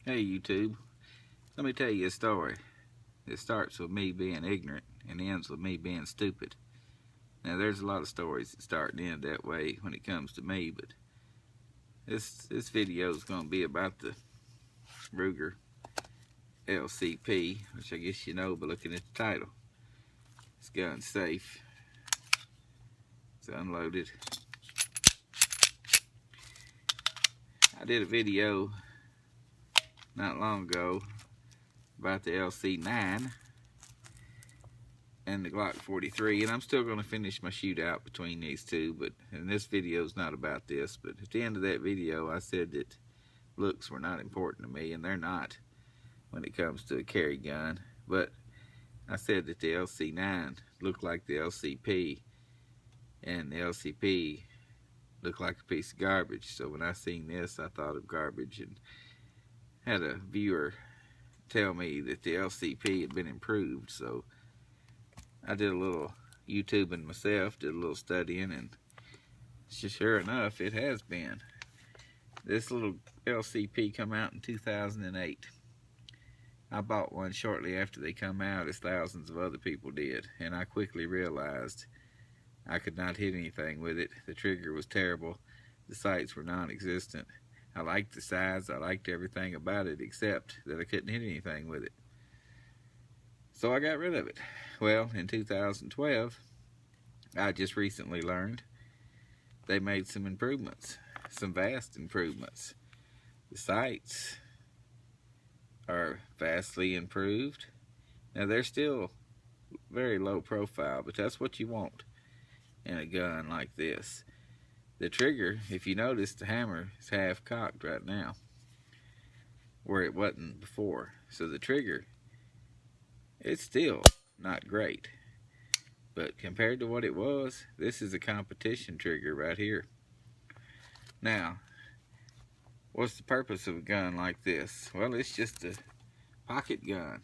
Hey YouTube, let me tell you a story. It starts with me being ignorant and ends with me being stupid. Now there's a lot of stories that start and end that way when it comes to me, but this video is going to be about the Ruger LCP, which I guess you know by looking at the title. This gun's safe. It's unloaded. I did a video not long ago about the LC9 and the Glock 43, and I'm still going to finish my shootout between these two, and this video is not about this, but at the end of that video I said that looks were not important to me, and they're not when it comes to a carry gun, but I said that the LC9 looked like the LCP, and the LCP looked like a piece of garbage. So when I seen this, I thought of garbage, and had a viewer tell me that the LCP had been improved. So I did a little YouTubing myself, did a little studying, and sure enough, it has been. This little LCP come out in 2008. I bought one shortly after they come out, as thousands of other people did, and I quickly realized I could not hit anything with it. The trigger was terrible. The sights were non-existent. I liked the size, I liked everything about it, except that I couldn't hit anything with it. So I got rid of it. Well, in 2012, I just recently learned they made some improvements, some vast improvements. The sights are vastly improved. Now they're still very low profile, but that's what you want in a gun like this. The trigger, if you notice, the hammer is half cocked right now, where it wasn't before. So the trigger, it's still not great, but compared to what it was, this is a competition trigger right here. Now, what's the purpose of a gun like this? Well, it's just a pocket gun.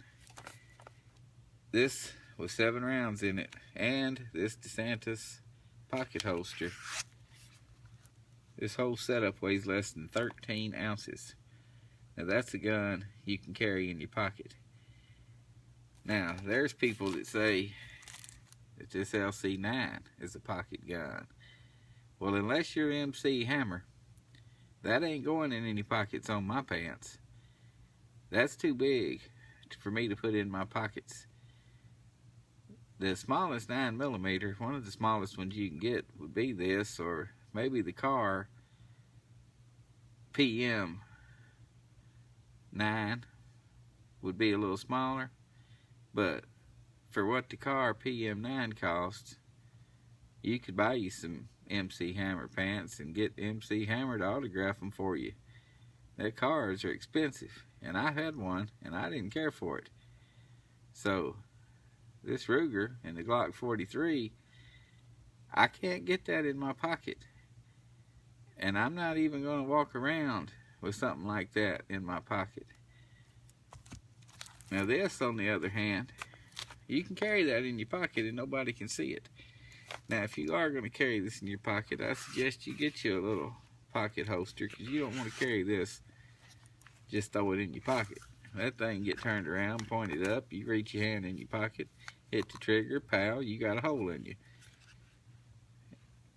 This with 7 rounds in it, and this DeSantis pocket holster. This whole setup weighs less than 13 ounces. Now that's a gun you can carry in your pocket. Now there's people that say that this LC9 is a pocket gun. Well, unless you're MC Hammer, that ain't going in any pockets on my pants. That's too big for me to put in my pockets. The smallest 9mm, one of the smallest ones you can get, would be this, or maybe the Kahr PM9 would be a little smaller. But for what the Kahr PM9 costs, you could buy you some MC Hammer pants and get MC Hammer to autograph them for you. Their Kahrs are expensive, and I had one, and I didn't care for it. So this Ruger and the Glock 43, I can't get that in my pocket. And I'm not even going to walk around with something like that in my pocket. Now this, on the other hand, you can carry that in your pocket and nobody can see it. Now if you are going to carry this in your pocket, I suggest you get you a little pocket holster, because you don't want to carry this, just throw it in your pocket. That thing get turned around, pointed up, you reach your hand in your pocket, hit the trigger, pow, you got a hole in you.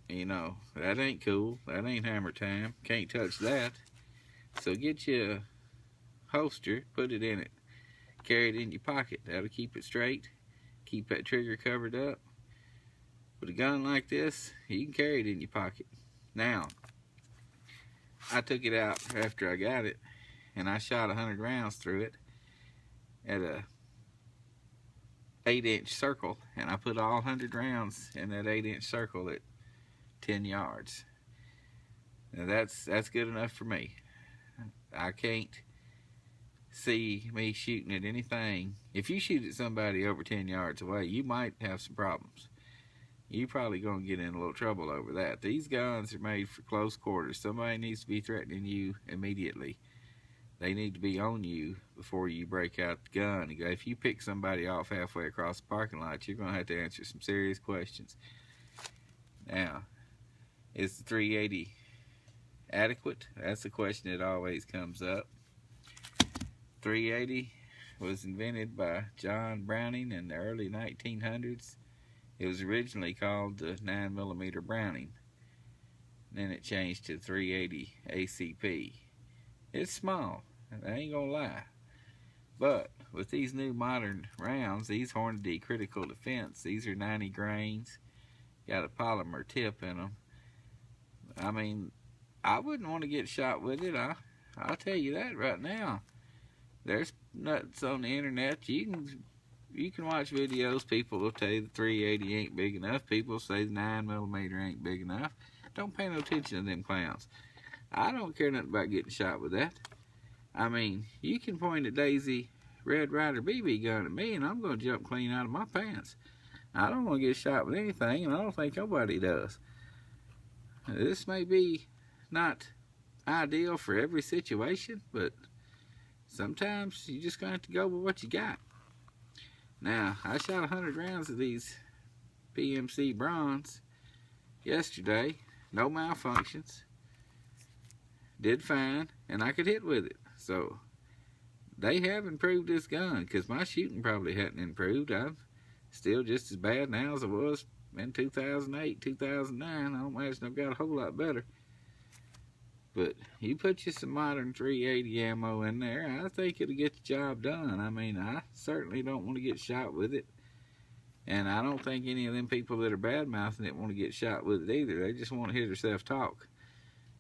You know, that ain't cool. That ain't hammer time. Can't touch that. So get you a holster, put it in it, carry it in your pocket. That'll keep it straight, keep that trigger covered up. With a gun like this, you can carry it in your pocket. Now, I took it out after I got it, and I shot 100 rounds through it at a 8-inch circle, and I put all 100 rounds in that 8-inch circle at 10 yards. Now that's good enough for me. I can't see me shooting at anything. If you shoot at somebody over 10 yards away, you might have some problems. You're probably going to get in a little trouble over that. These guns are made for close quarters. Somebody needs to be threatening you immediately. They need to be on you before you break out the gun. If you pick somebody off halfway across the parking lot, you're going to have to answer some serious questions. Now, is the 380 adequate? That's the question that always comes up. .380 was invented by John Browning in the early 1900s. It was originally called the 9mm Browning. Then it changed to 380 ACP. It's small, I ain't gonna lie. But with these new modern rounds, these Hornady Critical Defense, these are 90 grains, got a polymer tip in them. I mean, I wouldn't want to get shot with it. I'll tell you that right now. There's nuts on the internet. You can watch videos. People will tell you the 380 ain't big enough. People say the 9mm ain't big enough. Don't pay no attention to them clowns. I don't care nothing about getting shot with that. I mean, you can point a Daisy Red Ryder BB gun at me and I'm going to jump clean out of my pants. I don't want to get shot with anything, and I don't think nobody does. This may be not ideal for every situation, but sometimes you just got to go with what you got. Now, I shot 100 rounds of these PMC Bronze yesterday. No malfunctions. Did fine, and I could hit with it. So, they have improved this gun, because my shooting probably hadn't improved. I'm still just as bad now as I was in 2008, 2009. I don't imagine I've got a whole lot better. But you put you some modern 380 ammo in there, I think it'll get the job done. I mean, I certainly don't want to get shot with it. And I don't think any of them people that are bad-mouthing it want to get shot with it either. They just want to hear themselves talk.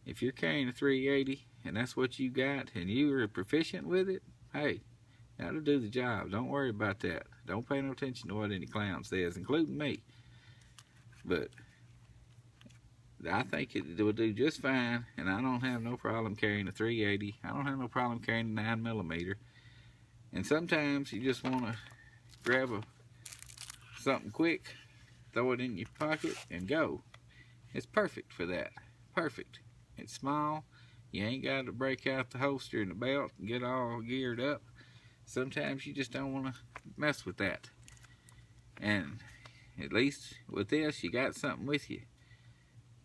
If you're carrying a 380 and that's what you got and you are proficient with it, hey, that'll do the job. Don't worry about that. Don't pay no attention to what any clown says, including me. But I think it will do just fine, and I don't have no problem carrying a 380. I don't have no problem carrying a 9mm. And sometimes you just want to grab something quick, throw it in your pocket, and go. It's perfect for that. Perfect. It's small. You ain't got to break out the holster and the belt and get all geared up. Sometimes you just don't want to mess with that. And at least with this, you got something with you.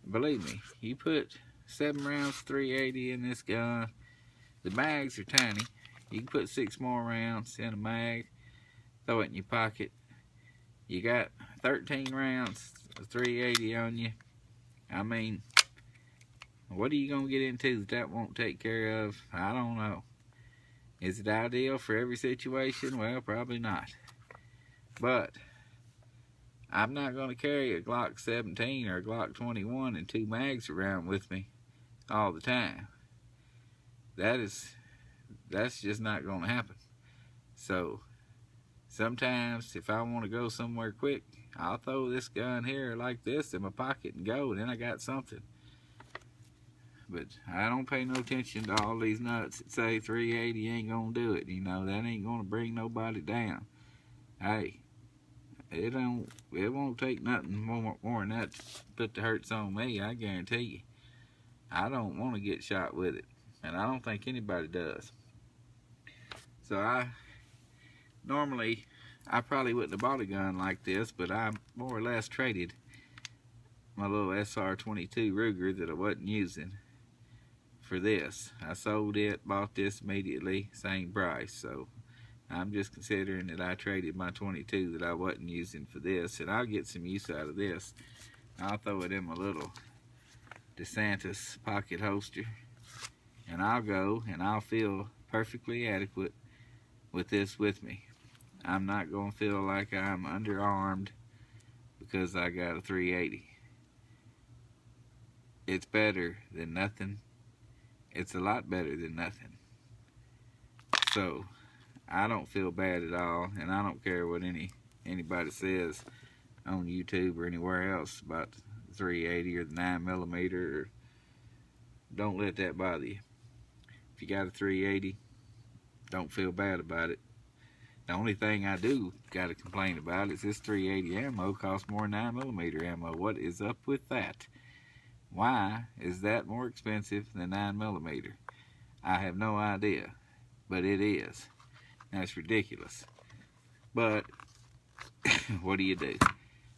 Believe me, you put 7 rounds 380 in this gun. The mags are tiny. You can put 6 more rounds in a mag, throw it in your pocket. You got 13 rounds of 380 on you. I mean, what are you going to get into that won't take care of? I don't know. Is it ideal for every situation? Well, probably not. But I'm not going to carry a Glock 17 or a Glock 21 and 2 mags around with me all the time. That's just not going to happen. So sometimes if I want to go somewhere quick, I'll throw this gun here like this in my pocket and go, and then I got something. But I don't pay no attention to all these nuts that say 380 ain't gonna do it. You know, that ain't gonna bring nobody down. Hey, it won't take nothing more than that to put the hurts on me, I guarantee you. I don't want to get shot with it, and I don't think anybody does. So I probably wouldn't have bought a gun like this, but I more or less traded my little SR-22 Ruger that I wasn't using for this. I sold it, bought this immediately, same price. So I'm just considering that I traded my 22 that I wasn't using for this, and I'll get some use out of this. I'll throw it in my little DeSantis pocket holster, and I'll go and I'll feel perfectly adequate with this with me. I'm not going to feel like I'm underarmed because I got a 380. It's better than nothing. It's a lot better than nothing. So I don't feel bad at all, and I don't care what anybody says on YouTube or anywhere else about the 380 or the 9mm. Don't let that bother you. If you got a 380, don't feel bad about it. The only thing I do got to complain about is this 380 ammo costs more than 9mm ammo. What is up with that? Why is that more expensive than 9mm? I have no idea, but it is. That's ridiculous. But what do you do?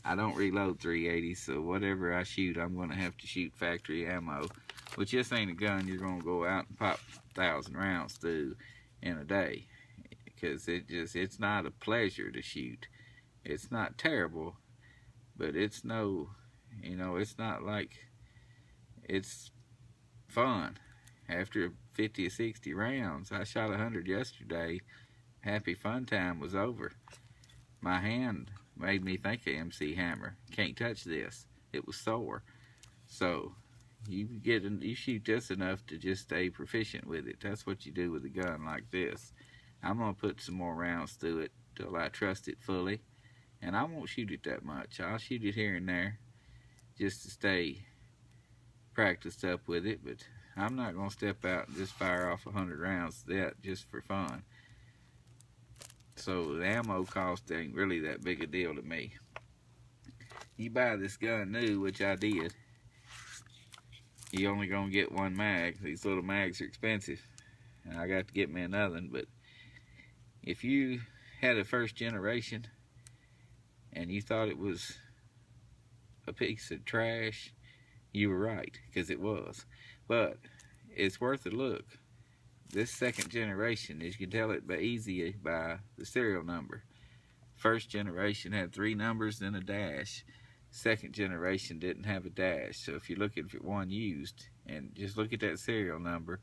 I don't reload 380, so whatever I shoot, I'm going to have to shoot factory ammo, which this ain't a gun you're going to go out and pop 1,000 rounds through. in a day, because it's not a pleasure to shoot. It's not terrible, but it's no, it's not like it's fun. After 50 or 60 rounds, I shot 100 yesterday. Happy fun time was over. My hand made me think of MC Hammer. Can't touch this. It was sore. So you shoot this enough to just stay proficient with it. That's what you do with a gun like this. I'm gonna put some more rounds through it till I trust it fully, and I won't shoot it that much. I'll shoot it here and there just to stay practiced up with it, but I'm not gonna step out and just fire off 100 rounds that just for fun. So the ammo cost ain't really that big a deal to me. You buy this gun new, which I did, you only gonna get one mag. These little mags are expensive, and I got to get me another one. But if you had a first generation and you thought it was a piece of trash, you were right, because it was. But it's worth a look. This second generation, as you can tell it easy by the serial number. First generation had 3 numbers and a dash. Second generation didn't have a dash. So if you're looking for one used, and just look at that serial number,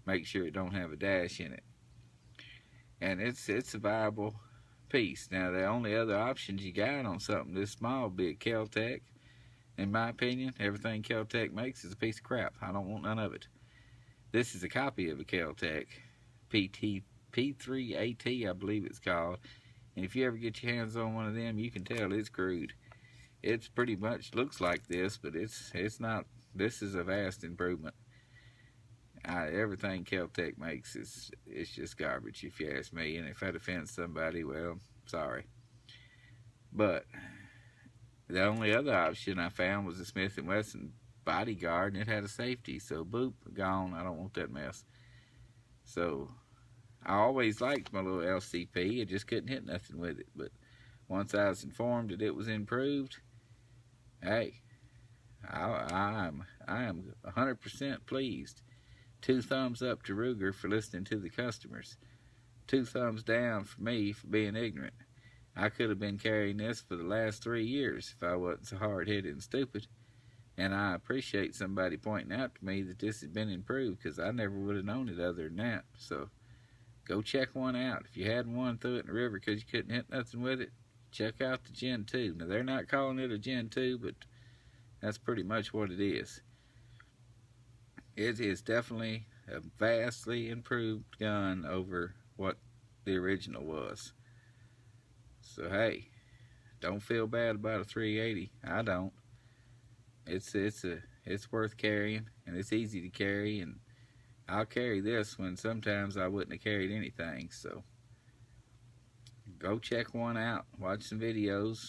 make sure it don't have a dash in it. And it's a viable piece. Now the only other options you got on something this small would be a Kel-Tec. In my opinion, everything Kel-Tec makes is a piece of crap. I don't want none of it. This is a copy of a Kel-Tec, P3AT, I believe it's called. And if you ever get your hands on one of them, you can tell it's crude. It's pretty much looks like this, but it's not. This is a vast improvement. Everything Kel-Tec makes it's just garbage, if you ask me. And if that offends somebody, well, sorry. But the only other option I found was a Smith & Wesson Bodyguard, and it had a safety. So boop, gone. I don't want that mess. So I always liked my little LCP. I just couldn't hit nothing with it. But once I was informed that it was improved, hey, I am 100% pleased. 2 thumbs up to Ruger for listening to the customers. 2 thumbs down for me for being ignorant. I could have been carrying this for the last 3 years if I wasn't so hard-headed and stupid. And I appreciate somebody pointing out to me that this has been improved, because I never would have known it other than that. So go check one out. If you hadn't won through it in the river because you couldn't hit nothing with it, check out the Gen 2. Now they're not calling it a Gen 2, but that's pretty much what it is. It is definitely a vastly improved gun over what the original was. So hey, don't feel bad about a 380. I don't. It's worth carrying, and it's easy to carry, and I'll carry this when sometimes I wouldn't have carried anything. So go check one out, watch some videos,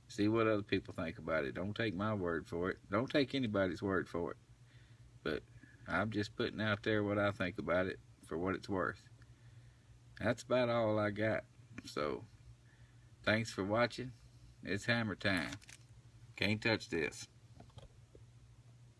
see what other people think about it. Don't take my word for it. Don't take anybody's word for it. But I'm just putting out there what I think about it for what it's worth. That's about all I got. So thanks for watching. It's hammer time. Can't touch this.